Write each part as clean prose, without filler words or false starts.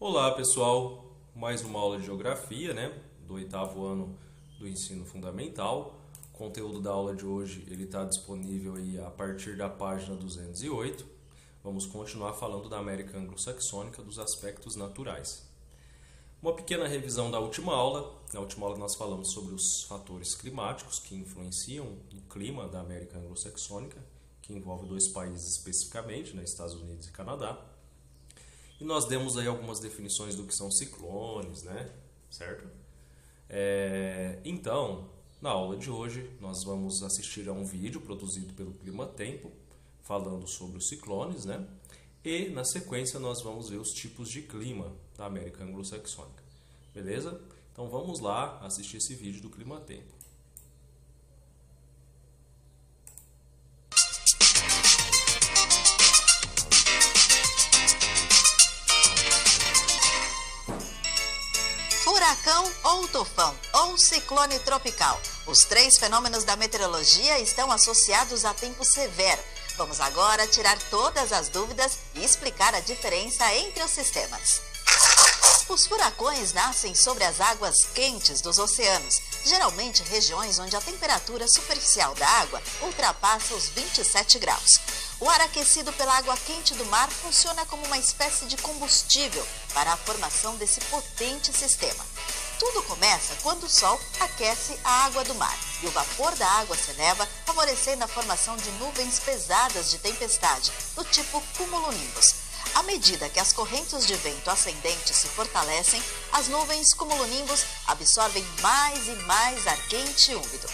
Olá pessoal, mais uma aula de Geografia, do oitavo ano do ensino fundamental. O conteúdo da aula de hoje está disponível aí a partir da página 208. Vamos continuar falando da América Anglo-Saxônica, dos aspectos naturais. Uma pequena revisão da última aula. Na última aula nós falamos sobre os fatores climáticos que influenciam o clima da América Anglo-Saxônica, que envolve dois países especificamente, Estados Unidos e Canadá. E nós demos aí algumas definições do que são ciclones, certo? Então, na aula de hoje, nós vamos assistir a um vídeo produzido pelo Clima Tempo, falando sobre os ciclones, E, na sequência, nós vamos ver os tipos de clima da América Anglo-Saxônica. Beleza? Então, vamos lá assistir esse vídeo do Clima Tempo. Furacão ou tufão, ou ciclone tropical. Os três fenômenos da meteorologia estão associados a tempo severo. Vamos agora tirar todas as dúvidas e explicar a diferença entre os sistemas. Os furacões nascem sobre as águas quentes dos oceanos, geralmente regiões onde a temperatura superficial da água ultrapassa os 27 graus. O ar aquecido pela água quente do mar funciona como uma espécie de combustível para a formação desse potente sistema. Tudo começa quando o Sol aquece a água do mar e o vapor da água se eleva, favorecendo a formação de nuvens pesadas de tempestade, do tipo cumulonimbus. À medida que as correntes de vento ascendente se fortalecem, as nuvens cumulonimbus absorvem mais e mais ar quente e úmido.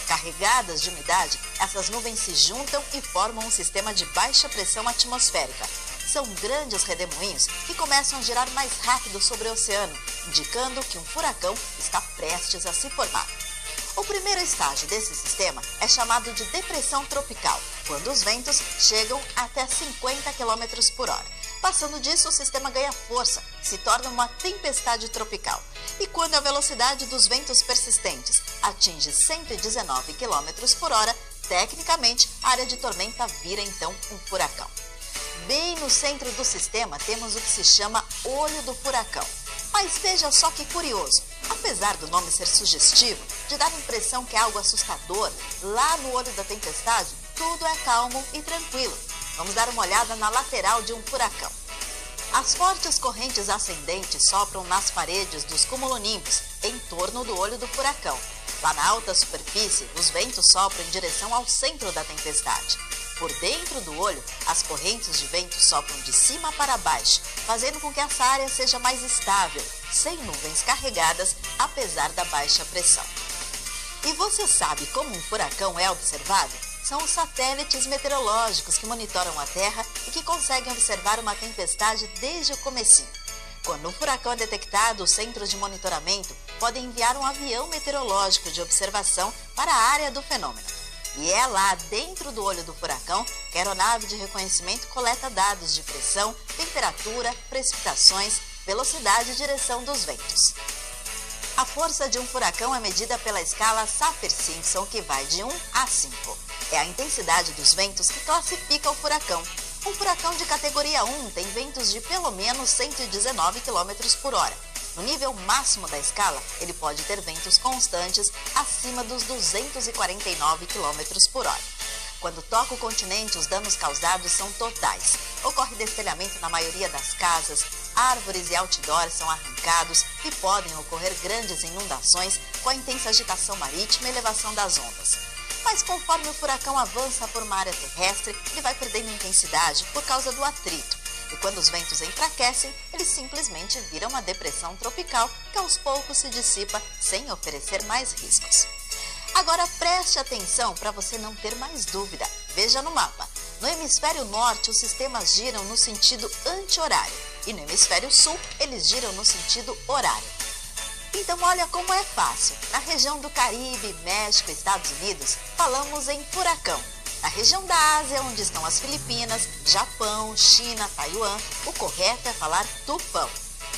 Carregadas de umidade, essas nuvens se juntam e formam um sistema de baixa pressão atmosférica. São grandes redemoinhos que começam a girar mais rápido sobre o oceano, indicando que um furacão está prestes a se formar. O primeiro estágio desse sistema é chamado de depressão tropical, quando os ventos chegam até 50 km por hora. Passando disso, o sistema ganha força, se torna uma tempestade tropical. E quando a velocidade dos ventos persistentes atinge 119 km por hora, tecnicamente, a área de tormenta vira então um furacão. Bem no centro do sistema temos o que se chama olho do furacão. Mas veja só que curioso, apesar do nome ser sugestivo, de dar a impressão que é algo assustador, lá no olho da tempestade, tudo é calmo e tranquilo. Vamos dar uma olhada na lateral de um furacão. As fortes correntes ascendentes sopram nas paredes dos cumulonimbus, em torno do olho do furacão. Lá na alta superfície, os ventos sopram em direção ao centro da tempestade. Por dentro do olho, as correntes de vento sopram de cima para baixo, fazendo com que essa área seja mais estável, sem nuvens carregadas, apesar da baixa pressão. E você sabe como um furacão é observado? São os satélites meteorológicos que monitoram a Terra e que conseguem observar uma tempestade desde o comecinho. Quando um furacão é detectado, os centros de monitoramento podem enviar um avião meteorológico de observação para a área do fenômeno. E é lá dentro do olho do furacão que a aeronave de reconhecimento coleta dados de pressão, temperatura, precipitações, velocidade e direção dos ventos. A força de um furacão é medida pela escala Saffir-Simpson, que vai de 1 a 5. É a intensidade dos ventos que classifica o furacão. Um furacão de categoria 1 tem ventos de pelo menos 119 km por hora. No nível máximo da escala, ele pode ter ventos constantes acima dos 249 km por hora. Quando toca o continente, os danos causados são totais. Ocorre destelhamento na maioria das casas, árvores e outdoors são arrancados e podem ocorrer grandes inundações com a intensa agitação marítima e elevação das ondas. Mas conforme o furacão avança por uma área terrestre, ele vai perdendo intensidade por causa do atrito. E quando os ventos enfraquecem, eles simplesmente viram uma depressão tropical que aos poucos se dissipa sem oferecer mais riscos. Agora preste atenção para você não ter mais dúvida. Veja no mapa. No hemisfério norte, os sistemas giram no sentido anti-horário. E no hemisfério sul, eles giram no sentido horário. Então olha como é fácil. Na região do Caribe, México e Estados Unidos, falamos em furacão. Na região da Ásia, onde estão as Filipinas, Japão, China, Taiwan, o correto é falar tufão.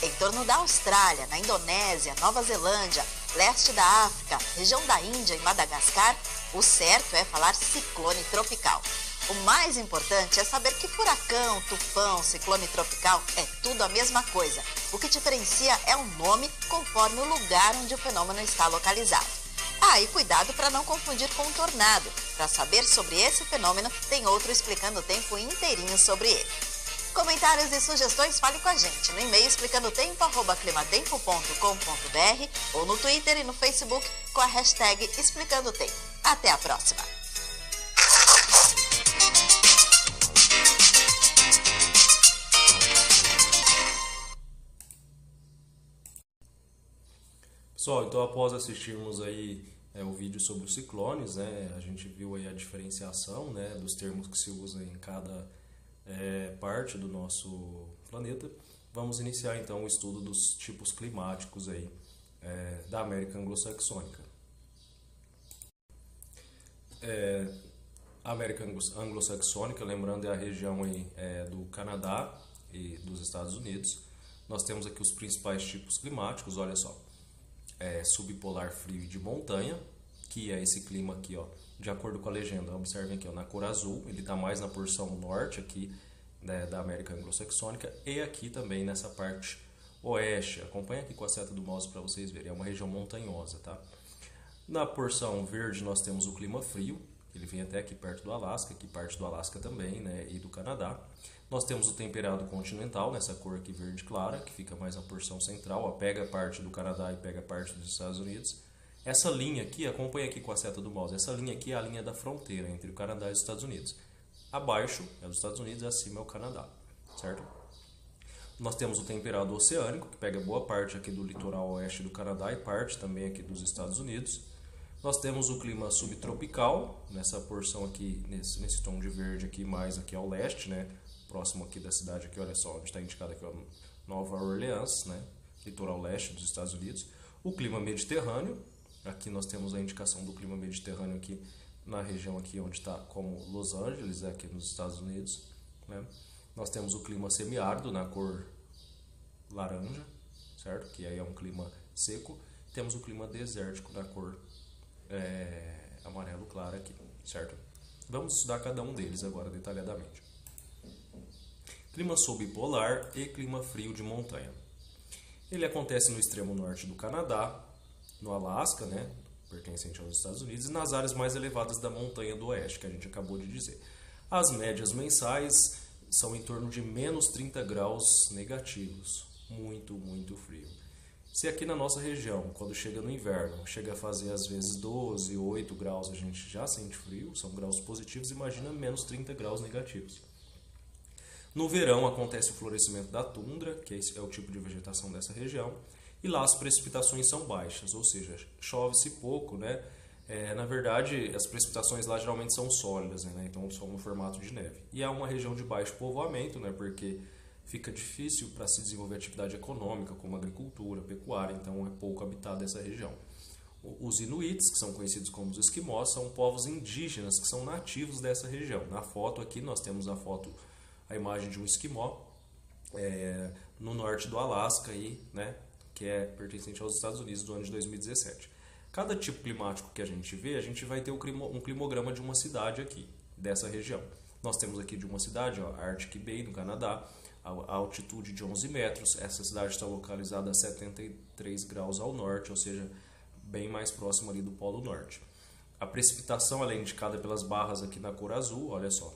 Em torno da Austrália, na Indonésia, Nova Zelândia, leste da África, região da Índia e Madagascar, o certo é falar ciclone tropical. O mais importante é saber que furacão, tufão, ciclone tropical é tudo a mesma coisa. O que diferencia é o nome conforme o lugar onde o fenômeno está localizado. Ah, e cuidado para não confundir com tornado. Para saber sobre esse fenômeno, tem outro explicando o tempo inteirinho sobre ele. Comentários e sugestões, fale com a gente no e-mail explicandotempo@climatempo.com.br ou no Twitter e no Facebook com a hashtag Explicando o Tempo. Até a próxima! Pessoal, então após assistirmos aí o vídeo sobre os ciclones, né, a gente viu aí a diferenciação, né, dos termos que se usam em cada parte do nosso planeta. Vamos iniciar então o estudo dos tipos climáticos aí da América Anglo-Saxônica. A América Anglo-Saxônica, lembrando, é a região aí, do Canadá e dos Estados Unidos. Nós temos aqui os principais tipos climáticos, olha só. Subpolar frio e de montanha, que é esse clima aqui, ó, de acordo com a legenda. Observem aqui, ó, na cor azul, ele está mais na porção norte aqui, né, da América Anglo-Saxônica, e aqui também nessa parte oeste. Acompanha aqui com a seta do mouse para vocês verem, é uma região montanhosa, tá? Na porção verde nós temos o clima frio, ele vem até aqui perto do Alasca, aqui parte do Alasca também, né, e do Canadá. Nós temos o temperado continental, nessa cor aqui verde clara, que fica mais na porção central, ó, pega parte do Canadá e pega parte dos Estados Unidos. Essa linha aqui, acompanha aqui com a seta do mouse, essa linha aqui é a linha da fronteira entre o Canadá e os Estados Unidos. Abaixo é os Estados Unidos e acima é o Canadá, certo? Nós temos o temperado oceânico, que pega boa parte aqui do litoral oeste do Canadá e parte também aqui dos Estados Unidos. Nós temos o clima subtropical, nessa porção aqui, nesse tom de verde aqui, mais aqui ao leste, né? Próximo aqui da cidade, aqui, olha só, onde está indicado aqui, ó, Nova Orleans, né? Litoral leste dos Estados Unidos. O clima mediterrâneo, aqui nós temos a indicação do clima mediterrâneo aqui na região aqui onde está como Los Angeles, aqui nos Estados Unidos, né? Nós temos o clima semiárido na cor laranja, certo? Que aí é um clima seco. Temos o clima desértico na cor amarelo claro aqui, certo? Vamos estudar cada um deles agora detalhadamente. Clima subpolar e clima frio de montanha. Ele acontece no extremo norte do Canadá, no Alasca, né, pertencente aos Estados Unidos, e nas áreas mais elevadas da montanha do oeste, que a gente acabou de dizer. As médias mensais são em torno de menos 30 graus negativos, muito, muito frio. Se aqui na nossa região, quando chega no inverno, chega a fazer às vezes 12, 8 graus, a gente já sente frio, são graus positivos, imagina menos 30 graus negativos. No verão acontece o florescimento da tundra, que é o tipo de vegetação dessa região, e lá as precipitações são baixas, ou seja, chove-se pouco, né? Na verdade, as precipitações lá geralmente são sólidas, né? Então são no formato de neve. E é uma região de baixo povoamento, né? Porque fica difícil para se desenvolver atividade econômica, como agricultura, pecuária, então é pouco habitada essa região. Os Inuits, que são conhecidos como os Esquimós, são povos indígenas que são nativos dessa região. Na foto aqui nós temos a imagem de um esquimó no norte do Alasca, aí, né, que é pertencente aos Estados Unidos do ano de 2017. Cada tipo climático que a gente vê, a gente vai ter um climograma de uma cidade aqui, dessa região. Nós temos aqui de uma cidade, ó, Arctic Bay, no Canadá, a altitude de 11 metros. Essa cidade está localizada a 73 graus ao norte, ou seja, bem mais próximo ali do Polo Norte. A precipitação ela é indicada pelas barras aqui na cor azul, olha só.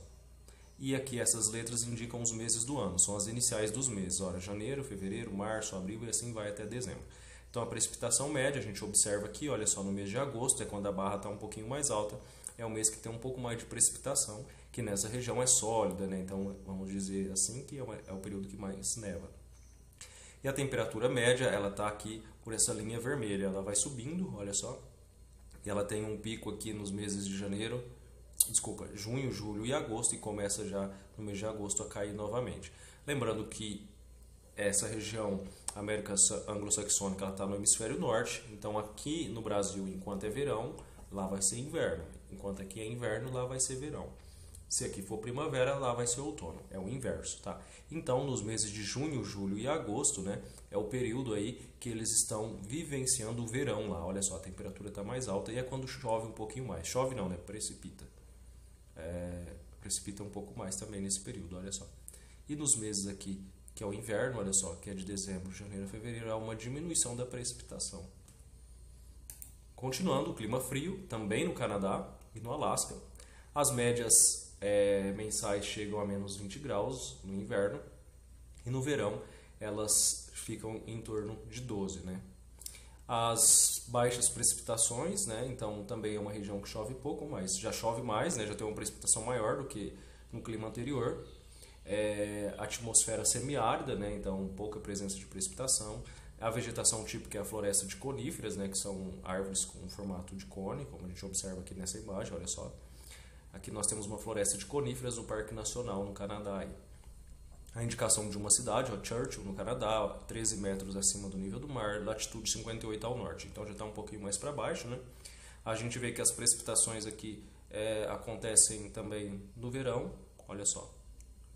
E aqui essas letras indicam os meses do ano, são as iniciais dos meses. Olha, janeiro, fevereiro, março, abril e assim vai até dezembro. Então a precipitação média, a gente observa aqui, olha só, no mês de agosto, é quando a barra está um pouquinho mais alta, é o mês que tem um pouco mais de precipitação, que nessa região é sólida, né? Então vamos dizer assim que é o período que mais neva. E a temperatura média, ela está aqui por essa linha vermelha, ela vai subindo, olha só, e ela tem um pico aqui nos meses de junho, julho e agosto, e começa já no mês de agosto a cair novamente. Lembrando que essa região América Anglo-Saxônica está no hemisfério norte, então aqui no Brasil, enquanto é verão, lá vai ser inverno. Enquanto aqui é inverno, lá vai ser verão. Se aqui for primavera, lá vai ser outono. É o inverso, tá? Então, nos meses de junho, julho e agosto, né, é o período aí que eles estão vivenciando o verão lá. Olha só, a temperatura está mais alta e é quando chove um pouquinho mais. Chove não, né? Precipita. precipita um pouco mais também nesse período, olha só. E nos meses aqui, que é o inverno, olha só, que é de dezembro, janeiro a fevereiro, há uma diminuição da precipitação. Continuando, o clima frio, também no Canadá e no Alasca. As médias mensais chegam a menos 20 graus no inverno, e no verão elas ficam em torno de 12, né? As baixas precipitações, né? Então também é uma região que chove pouco, mas já chove mais, né? Já tem uma precipitação maior do que no clima anterior. Atmosfera semiárida, né? Então pouca presença de precipitação. A vegetação típica é a floresta de coníferas, né? Que são árvores com formato de cone, como a gente observa aqui nessa imagem, olha só. Aqui nós temos uma floresta de coníferas no Parque Nacional, no Canadá. A indicação de uma cidade, Churchill, no Canadá, 13 metros acima do nível do mar, latitude 58 ao norte. Então já está um pouquinho mais para baixo, né? A gente vê que as precipitações aqui acontecem também no verão, olha só.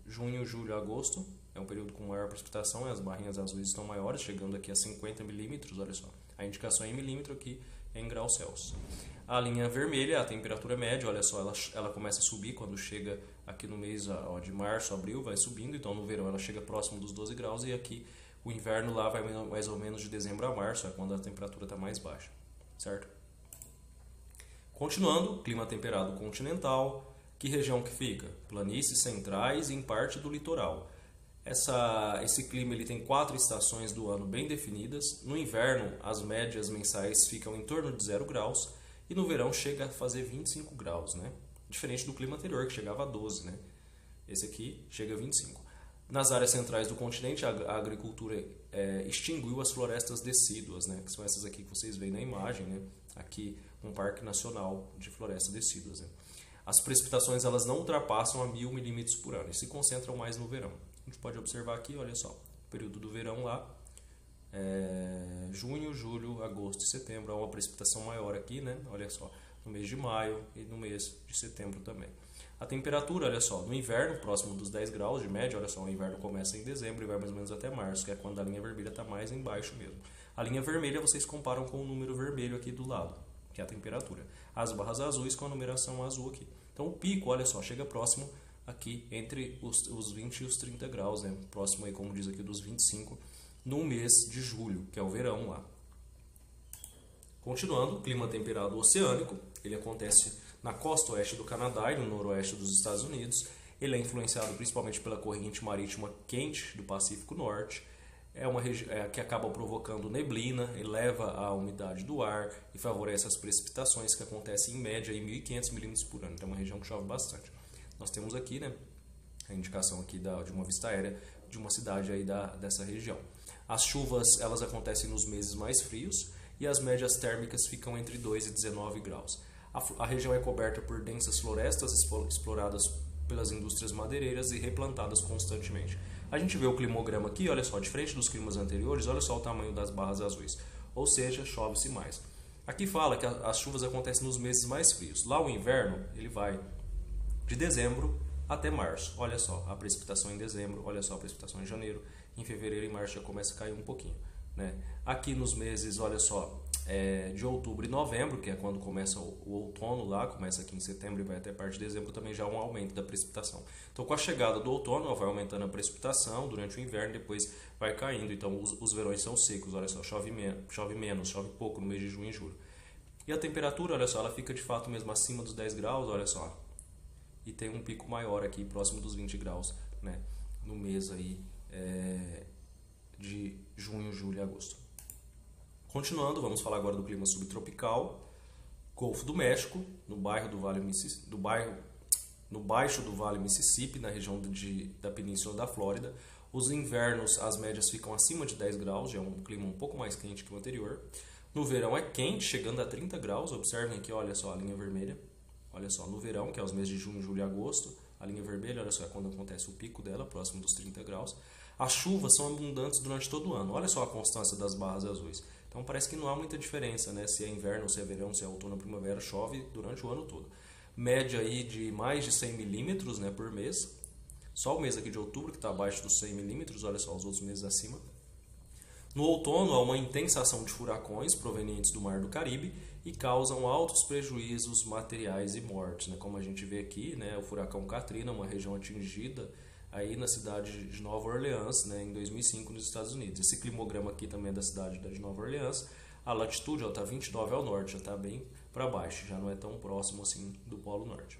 Junho, julho, agosto é um período com maior precipitação, as barrinhas azuis estão maiores, chegando aqui a 50 milímetros, olha só. A indicação em milímetro aqui é em graus Celsius. A linha vermelha, a temperatura média, olha só, ela começa a subir quando chega aqui no mês de março, abril, vai subindo. Então no verão ela chega próximo dos 12 graus e aqui o inverno lá vai mais ou menos de dezembro a março, é quando a temperatura está mais baixa, certo? Continuando, clima temperado continental. Que região que fica? Planícies centrais e em parte do litoral. Esse clima ele tem 4 estações do ano bem definidas. No inverno, as médias mensais ficam em torno de 0 graus e no verão chega a fazer 25 graus, né? Diferente do clima anterior, que chegava a 12, né? Esse aqui chega a 25. Nas áreas centrais do continente, a agricultura extinguiu as florestas decíduas, né? Que são essas aqui que vocês veem na imagem, né? Aqui, um parque nacional de florestas decíduas, né? As precipitações elas não ultrapassam a 1000 milímetros por ano e se concentram mais no verão. A gente pode observar aqui, olha só, o período do verão lá, junho, julho, agosto e setembro, há uma precipitação maior aqui, né? Olha só, no mês de maio e no mês de setembro também. A temperatura, olha só, no inverno, próximo dos 10 graus de média, olha só, o inverno começa em dezembro e vai mais ou menos até março, que é quando a linha vermelha está mais embaixo mesmo. A linha vermelha vocês comparam com o número vermelho aqui do lado, que é a temperatura. As barras azuis com a numeração azul aqui. Então o pico, olha só, chega próximo aqui entre os 20 e os 30 graus, né? Próximo aí, como diz aqui, dos 25, no mês de julho, que é o verão lá. Continuando, clima temperado oceânico, ele acontece na costa oeste do Canadá e no noroeste dos Estados Unidos. Ele é influenciado principalmente pela corrente marítima quente do Pacífico Norte. É uma região que acaba provocando neblina, eleva a umidade do ar e favorece as precipitações que acontecem em média em 1.500 milímetros por ano. Então é uma região que chove bastante. Nós temos aqui, né, a indicação aqui de uma vista aérea de uma cidade aí dessa região. As chuvas elas acontecem nos meses mais frios e as médias térmicas ficam entre 2 e 19 graus. A região é coberta por densas florestas exploradas pelas indústrias madeireiras e replantadas constantemente. A gente vê o climograma aqui, olha só, diferente dos climas anteriores, olha só o tamanho das barras azuis, ou seja, chove-se mais. Aqui fala que as chuvas acontecem nos meses mais frios. Lá o inverno, ele vai de dezembro até março. Olha só, a precipitação em dezembro, olha só a precipitação em janeiro. Em fevereiro e março já começa a cair um pouquinho, né? Aqui nos meses, olha só, de outubro e novembro, que é quando começa o outono lá, começa aqui em setembro e vai até parte de dezembro, também já há um aumento da precipitação. Então com a chegada do outono vai aumentando a precipitação durante o inverno, depois vai caindo. Então os verões são secos, olha só, chove menos, chove pouco no mês de junho e julho. E a temperatura, olha só, ela fica de fato mesmo acima dos 10 graus, olha só. E tem um pico maior aqui, próximo dos 20 graus, né, no mês aí de junho, julho e agosto. Continuando, vamos falar agora do clima subtropical. Golfo do México, no baixo do Vale Mississippi, na região da Península da Flórida. Os invernos, as médias ficam acima de 10 graus, já é um clima um pouco mais quente que o anterior. No verão é quente, chegando a 30 graus. Observem aqui, olha só, a linha vermelha. Olha só, no verão, que é os meses de junho, julho e agosto, a linha vermelha, olha só, é quando acontece o pico dela, próximo dos 30 graus. As chuvas são abundantes durante todo o ano. Olha só a constância das barras azuis. Então parece que não há muita diferença, né? Se é inverno, se é verão, se é outono ou primavera, chove durante o ano todo. Média aí de mais de 100 milímetros, né, por mês. Só o mês aqui de outubro que está abaixo dos 100 milímetros, olha só os outros meses acima. No outono, há uma intensa ação de furacões provenientes do Mar do Caribe e causam altos prejuízos materiais e mortes, né? Como a gente vê aqui, né? O furacão Katrina, uma região atingida aí na cidade de Nova Orleans, né? Em 2005 nos Estados Unidos. Esse climograma aqui também é da cidade de Nova Orleans. A latitude está 29 ao norte, já está bem para baixo, já não é tão próximo assim do Polo Norte.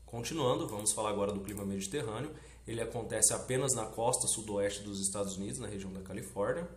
Continuando, vamos falar agora do clima mediterrâneo. Ele acontece apenas na costa sudoeste dos Estados Unidos, na região da Califórnia.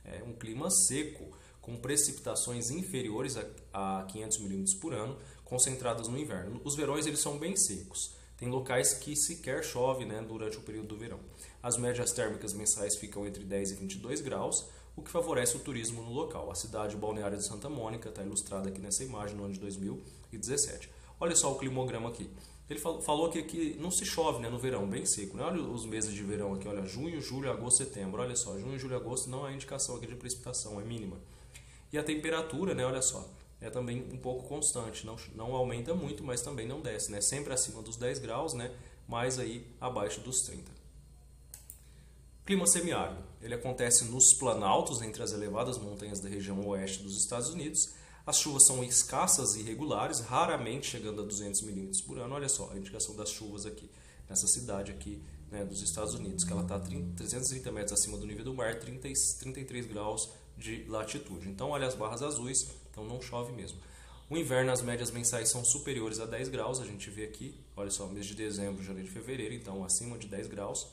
É um clima seco, com precipitações inferiores a 500 milímetros por ano, concentradas no inverno. Os verões eles são bem secos. Tem locais que sequer chove, né, durante o período do verão. As médias térmicas mensais ficam entre 10 e 22 graus, o que favorece o turismo no local. A cidade balneária de Santa Mônica está ilustrada aqui nessa imagem no ano de 2017. Olha só o climograma aqui. Ele falou que não se chove, né, no verão, bem seco. Né? Olha os meses de verão aqui, olha, junho, julho, agosto, setembro. Olha só, junho, julho, agosto não há indicação aqui de precipitação, é mínima. E a temperatura, né, olha só, é também um pouco constante, não aumenta muito, mas também não desce, né? Sempre acima dos 10 graus, né, mais aí abaixo dos 30. Clima semiárido. Ele acontece nos planaltos, entre as elevadas montanhas da região oeste dos Estados Unidos. As chuvas são escassas e irregulares, raramente chegando a 200 milímetros por ano. Olha só a indicação das chuvas aqui, nessa cidade aqui, né, dos Estados Unidos, que ela está 330 metros acima do nível do mar, 33 graus de latitude. Então, olha as barras azuis, então não chove mesmo. O inverno, as médias mensais são superiores a 10 graus, a gente vê aqui, olha só, mês de dezembro, janeiro e fevereiro, então acima de 10 graus.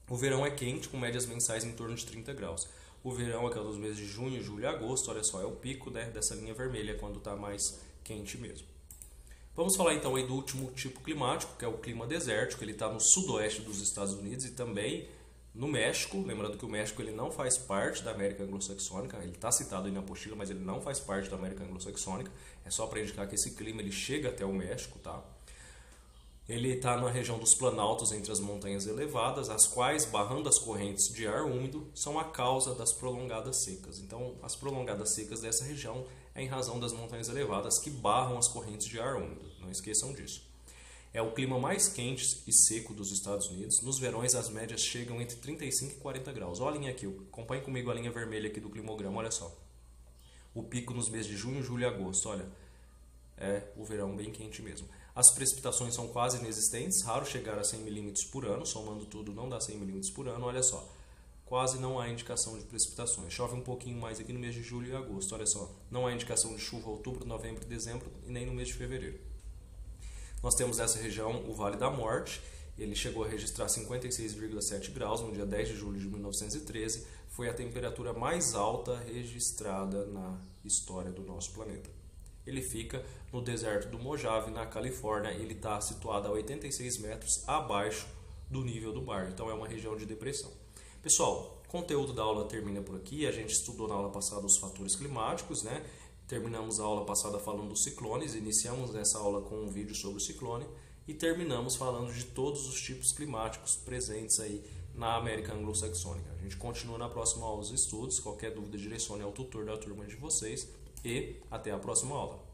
O verão é quente, com médias mensais em torno de 30 graus. O verão é dos meses de junho, julho e agosto, olha só, é o pico, né, dessa linha vermelha, quando está mais quente mesmo. Vamos falar então aí do último tipo climático, que é o clima desértico. Ele está no sudoeste dos Estados Unidos e também no México. Lembrando que o México ele não faz parte da América Anglo-Saxônica, ele está citado aí na apostila, mas ele não faz parte da América Anglo-Saxônica. É só para indicar que esse clima ele chega até o México, tá? Ele está na região dos planaltos entre as montanhas elevadas, as quais, barrando as correntes de ar úmido, são a causa das prolongadas secas. Então, as prolongadas secas dessa região é em razão das montanhas elevadas que barram as correntes de ar úmido. Não esqueçam disso. É o clima mais quente e seco dos Estados Unidos. Nos verões, as médias chegam entre 35 e 40 graus. Olhem aqui, acompanhem comigo a linha vermelha aqui do climograma, olha só. O pico nos meses de junho, julho e agosto, olha, é o verão bem quente mesmo. As precipitações são quase inexistentes, raro chegar a 100 milímetros por ano, somando tudo não dá 100 milímetros por ano, olha só. Quase não há indicação de precipitações. Chove um pouquinho mais aqui no mês de julho e agosto, olha só. Não há indicação de chuva em outubro, novembro e dezembro e nem no mês de fevereiro. Nós temos nessa região o Vale da Morte. Ele chegou a registrar 56,7 graus no dia 10 de julho de 1913. Foi a temperatura mais alta registrada na história do nosso planeta. Ele fica no deserto do Mojave, na Califórnia. Ele está situado a 86 metros abaixo do nível do mar. Então é uma região de depressão. Pessoal, o conteúdo da aula termina por aqui. A gente estudou na aula passada os fatores climáticos, né? Terminamos a aula passada falando dos ciclones. Iniciamos essa aula com um vídeo sobre o ciclone. E terminamos falando de todos os tipos climáticos presentes aí na América Anglo-Saxônica. A gente continua na próxima aula os estudos. Qualquer dúvida, direcione ao tutor da turma de vocês. E até a próxima aula.